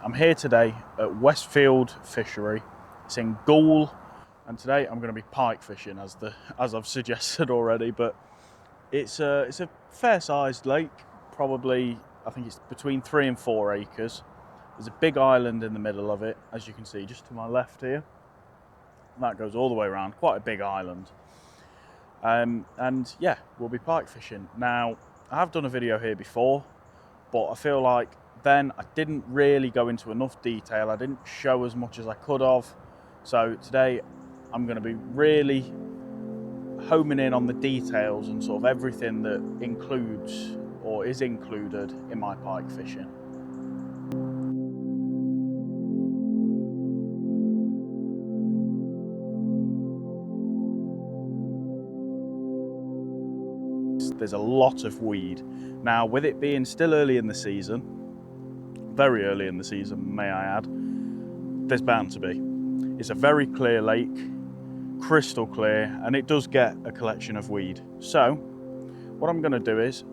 I'm here today at Westfield Fishery. It's in Goole, and today I'm going to be pike fishing, as I've suggested already. But it's a fair-sized lake, probably I think it's between 3 and 4 acres. There's a big island in the middle of it, as you can see just to my left here. And that goes all the way around, quite a big island. And yeah, we'll be pike fishing. Now, I have done a video here before, but I feel like then I didn't really go into enough detail. I didn't show as much as I could have. So today I'm going to be really homing in on the details and sort of everything that includes or is included in my pike fishing. There's a lot of weed. Now, with it being still early in the season, very early in the season, may I add, there's bound to be. It's a very clear lake, crystal clear, and it does get a collection of weed. So, what I'm going to do is,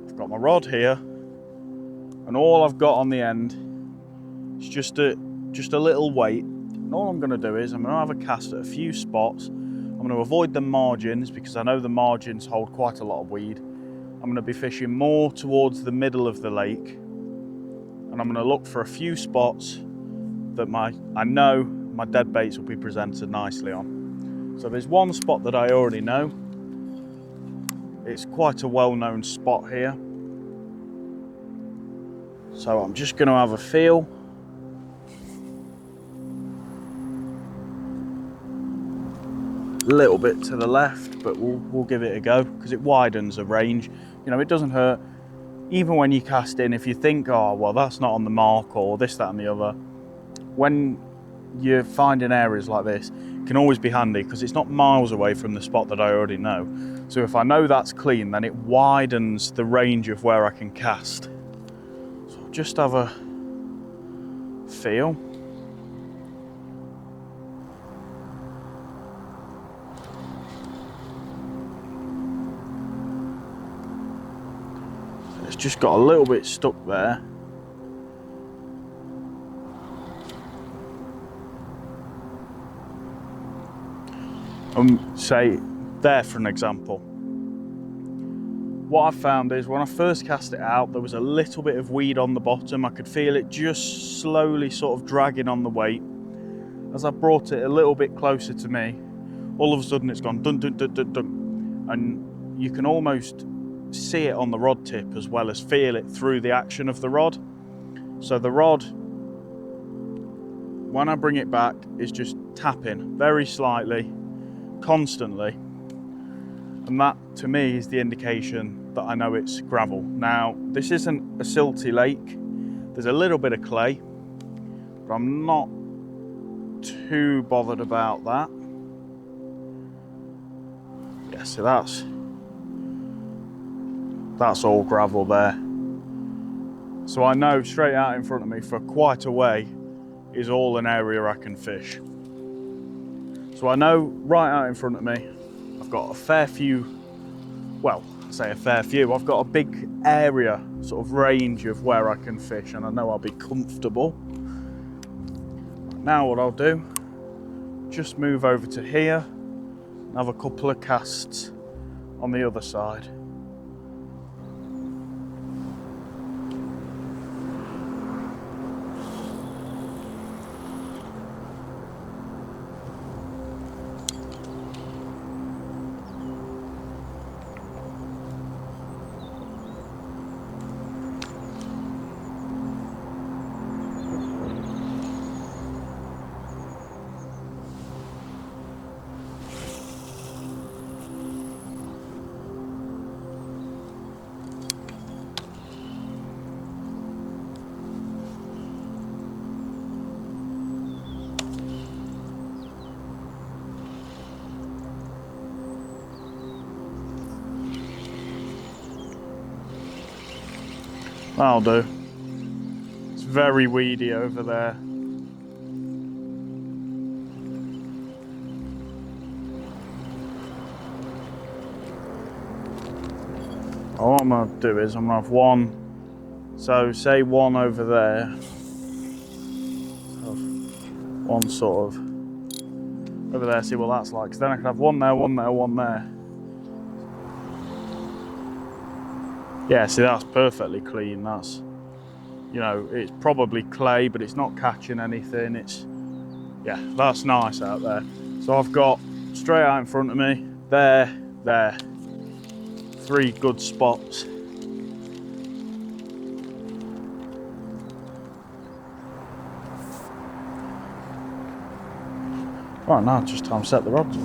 I've got my rod here, and all I've got on the end is just a little weight. And all I'm going to do is, I'm going to have a cast at a few spots. I'm going to avoid the margins because I know the margins hold quite a lot of weed. I'm going to be fishing more towards the middle of the lake, and I'm going to look for a few spots that I know my dead baits will be presented nicely on. So there's one spot that I already know. It's quite a well-known spot here. So I'm just going to have a feel. A little bit to the left, but we'll give it a go because it widens the range. You know, it doesn't hurt. Even when you cast in, if you think, oh, well, that's not on the mark or this, that, and the other, when you're finding areas like this, it can always be handy because it's not miles away from the spot that I already know. So if I know that's clean, then it widens the range of where I can cast. So I'll just have a feel. It's just got a little bit stuck there. Say there for an example. What I found is when I first cast it out, there was a little bit of weed on the bottom. I could feel it just slowly sort of dragging on the weight. As I brought it a little bit closer to me, all of a sudden it's gone dun dun dun dun dun, and you can almost see it on the rod tip as well as feel it through the action of the rod. So the rod, when I bring it back, is just tapping very slightly, constantly, and that to me is the indication that I know it's gravel. Now, this isn't a silty lake. There's a little bit of clay, but I'm not too bothered about that. Yeah, so that's all gravel there. So I know straight out in front of me for quite a way is all an area I can fish. So I know right out in front of me, I've got a fair few, well, I say a fair few, I've got a big area, sort of range of where I can fish, and I know I'll be comfortable. Now what I'll do, just move over to here and have a couple of casts on the other side. That'll do. It's very weedy over there. What I'm going to do is I'm going to have one, so say one over there, one sort of over there, see what that's like, because then I could have one there, one there, one there. Yeah, see, that's perfectly clean. That's, you know, it's probably clay, but it's not catching anything. It's, yeah, that's nice out there. So I've got straight out in front of me, there, 3 good spots. Right, now it's just time to set the rods up.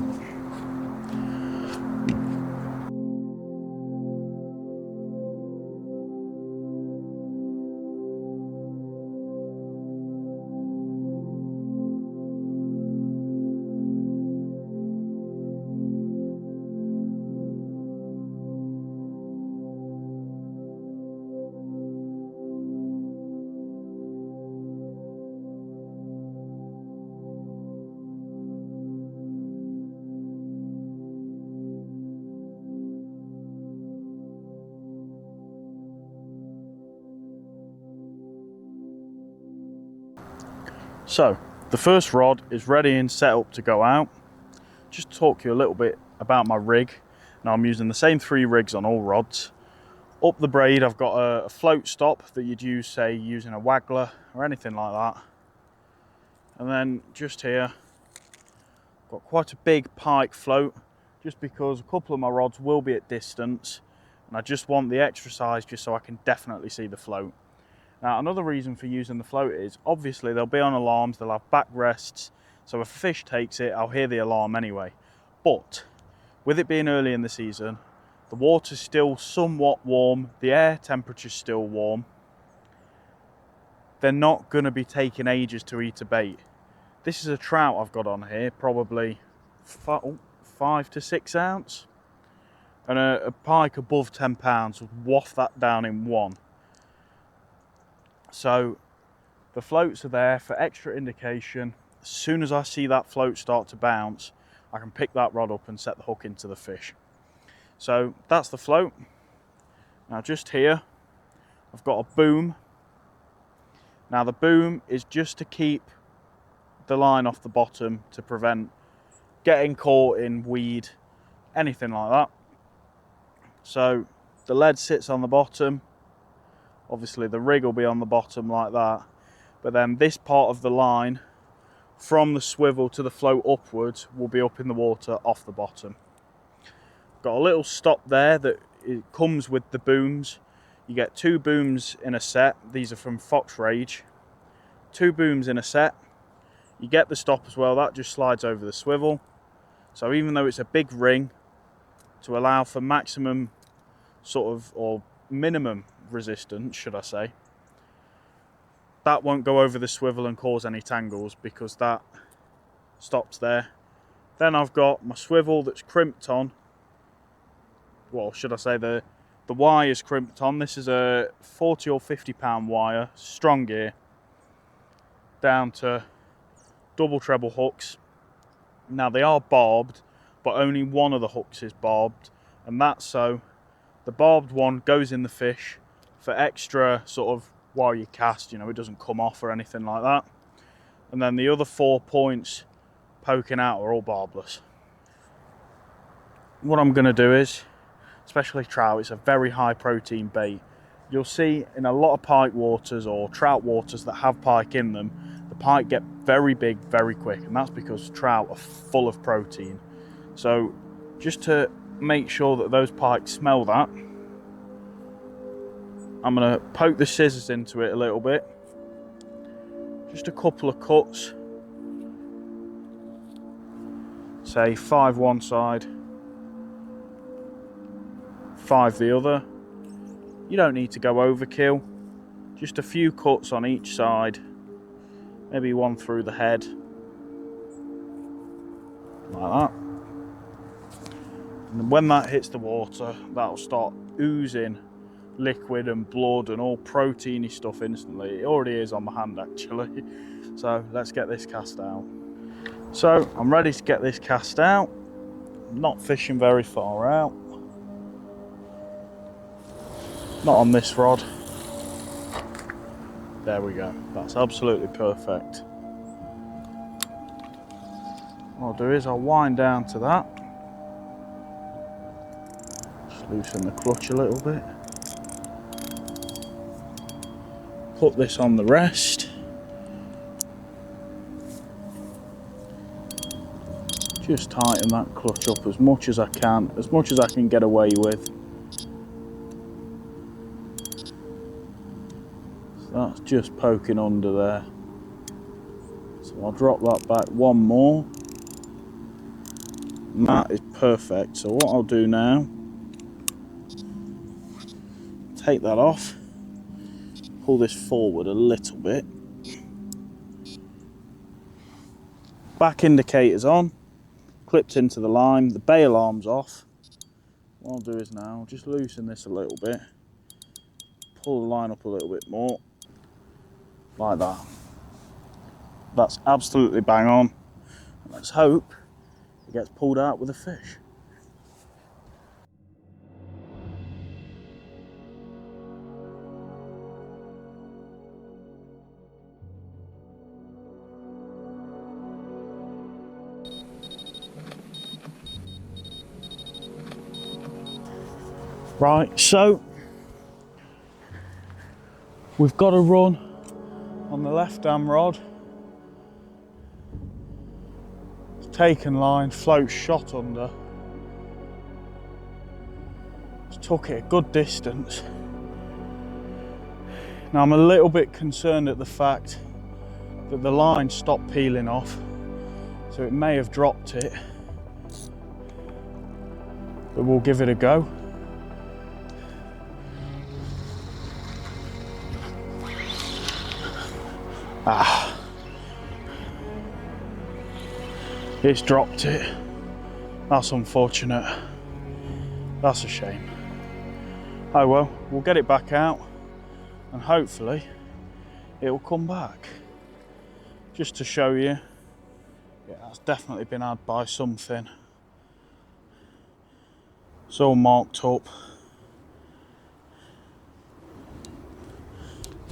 So the first rod is ready and set up to go out. Just to talk to you a little bit about my rig. Now I'm using the same 3 rigs on all rods. Up the braid I've got a float stop that you'd use, say, using a waggler or anything like that. And then just here, got quite a big pike float, just because a couple of my rods will be at distance and I just want the extra size just so I can definitely see the float. Now, another reason for using the float is, obviously they'll be on alarms, they'll have backrests, so if a fish takes it, I'll hear the alarm anyway. But with it being early in the season, the water's still somewhat warm, the air temperature's still warm. They're not going to be taking ages to eat a bait. This is a trout I've got on here, probably 5 to 6 ounce. And a pike above 10 pounds would waft that down in one. So the floats are there for extra indication. As soon as I see that float start to bounce, I can pick that rod up and set the hook into the fish. So that's the float. Now just here, I've got a boom. Now the boom is just to keep the line off the bottom to prevent getting caught in weed, anything like that. So the lead sits on the bottom. Obviously the rig will be on the bottom like that, but then this part of the line from the swivel to the float upwards will be up in the water off the bottom. Got a little stop there that it comes with the booms. You get 2 booms in a set. These are from Fox Rage. 2 booms in a set. You get the stop as well, that just slides over the swivel. So even though it's a big ring, to allow for maximum sort of, or minimum resistance, should I say, that won't go over the swivel and cause any tangles because that stops there. Then I've got my swivel that's crimped on. Well, should I say the wire is crimped on. This is a 40 or 50 pound wire, strong gear, down to double treble hooks. Now they are barbed, but only one of the hooks is barbed, and that's so the barbed one goes in the fish for extra sort of while you cast, you know, it doesn't come off or anything like that. And then the other 4 points poking out are all barbless. What I'm going to do is, especially trout, it's a very high protein bait. You'll see in a lot of pike waters or trout waters that have pike in them, the pike get very big very quick, and that's because trout are full of protein. So just to make sure that those pikes smell that, I'm going to poke the scissors into it a little bit. Just a couple of cuts. Say 5 one side, 5 the other. You don't need to go overkill. Just a few cuts on each side. Maybe one through the head. Like that. And when that hits the water, that'll start oozing liquid and blood and all proteiny stuff instantly. It already is on my hand actually. So let's get this cast out. So I'm ready to get this cast out. I'm not fishing very far out. Not on this rod. There we go. That's absolutely perfect. I'll do is I'll wind down to that. Just loosen the clutch a little bit. Put this on the rest. Just tighten that clutch up as much as I can get away with. So that's just poking under there. So I'll drop that back one more. And that is perfect. So what I'll do now, take that off, pull this forward a little bit. Back indicators on, clipped into the line, the bail arm's off. What I'll do is now just loosen this a little bit, pull the line up a little bit more, like that. That's absolutely bang on. Let's hope it gets pulled out with a fish. Right, so we've got a run on the left hand rod. Taken line, float shot under. Just took it a good distance. Now I'm a little bit concerned at the fact that the line stopped peeling off, so it may have dropped it, but we'll give it a go. It's dropped it. That's unfortunate. That's a shame. Oh well, we'll get it back out and hopefully it'll come back. Just to show you, yeah, that's definitely been had by something. It's all marked up.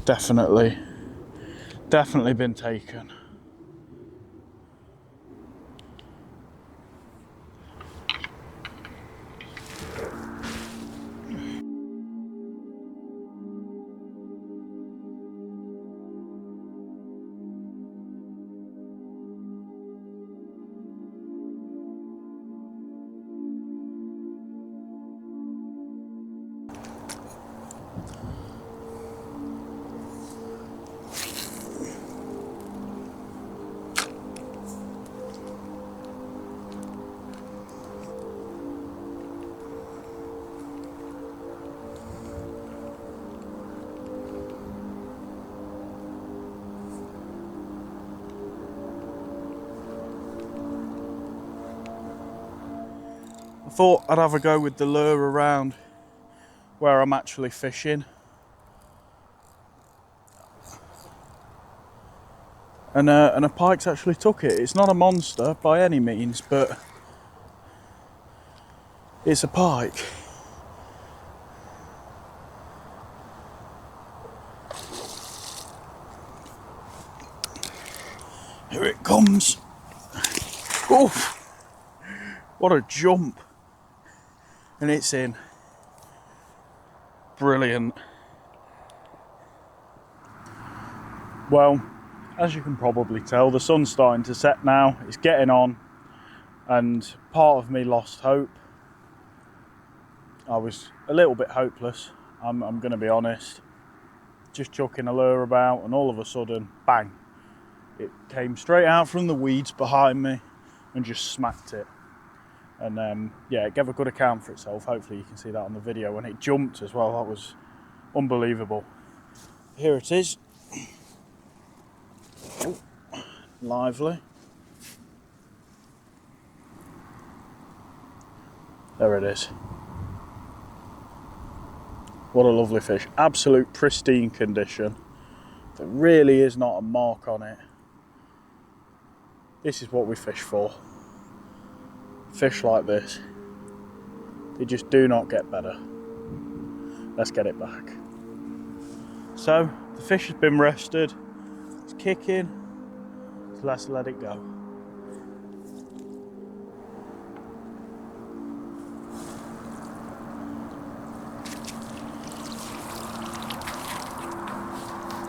Definitely been taken. I thought I'd have a go with the lure around where I'm actually fishing. And a pike's actually took it. It's not a monster by any means, but it's a pike. Here it comes. Oof! What a jump. And it's in. Brilliant. Well, as you can probably tell, the sun's starting to set now. It's getting on, and part of me lost hope. I was a little bit hopeless, I'm going to be honest. Just chucking a lure about, and all of a sudden, bang! It came straight out from the weeds behind me and just smacked it. And yeah, it gave a good account for itself. Hopefully you can see that on the video. When it jumped as well, that was unbelievable. Here it is. Oh, lively. There it is. What a lovely fish. Absolute pristine condition. There really is not a mark on it. This is what we fish for. Fish like this, they just do not get better. Let's get it back. So the fish has been rested, it's kicking, so let's let it go.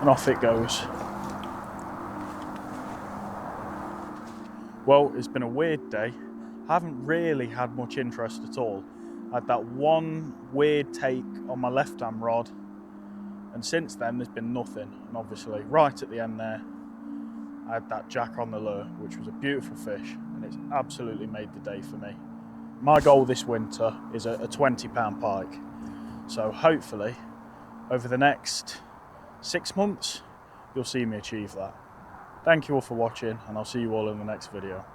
and off it goes. Well, it's been a weird day. I haven't really had much interest at all. I had that one weird take on my left-hand rod, and since then there's been nothing. And obviously right at the end there, I had that jack on the lure, which was a beautiful fish, and it's absolutely made the day for me. My goal this winter is a 20-pound pike. So hopefully over the next 6 months, you'll see me achieve that. Thank you all for watching, and I'll see you all in the next video.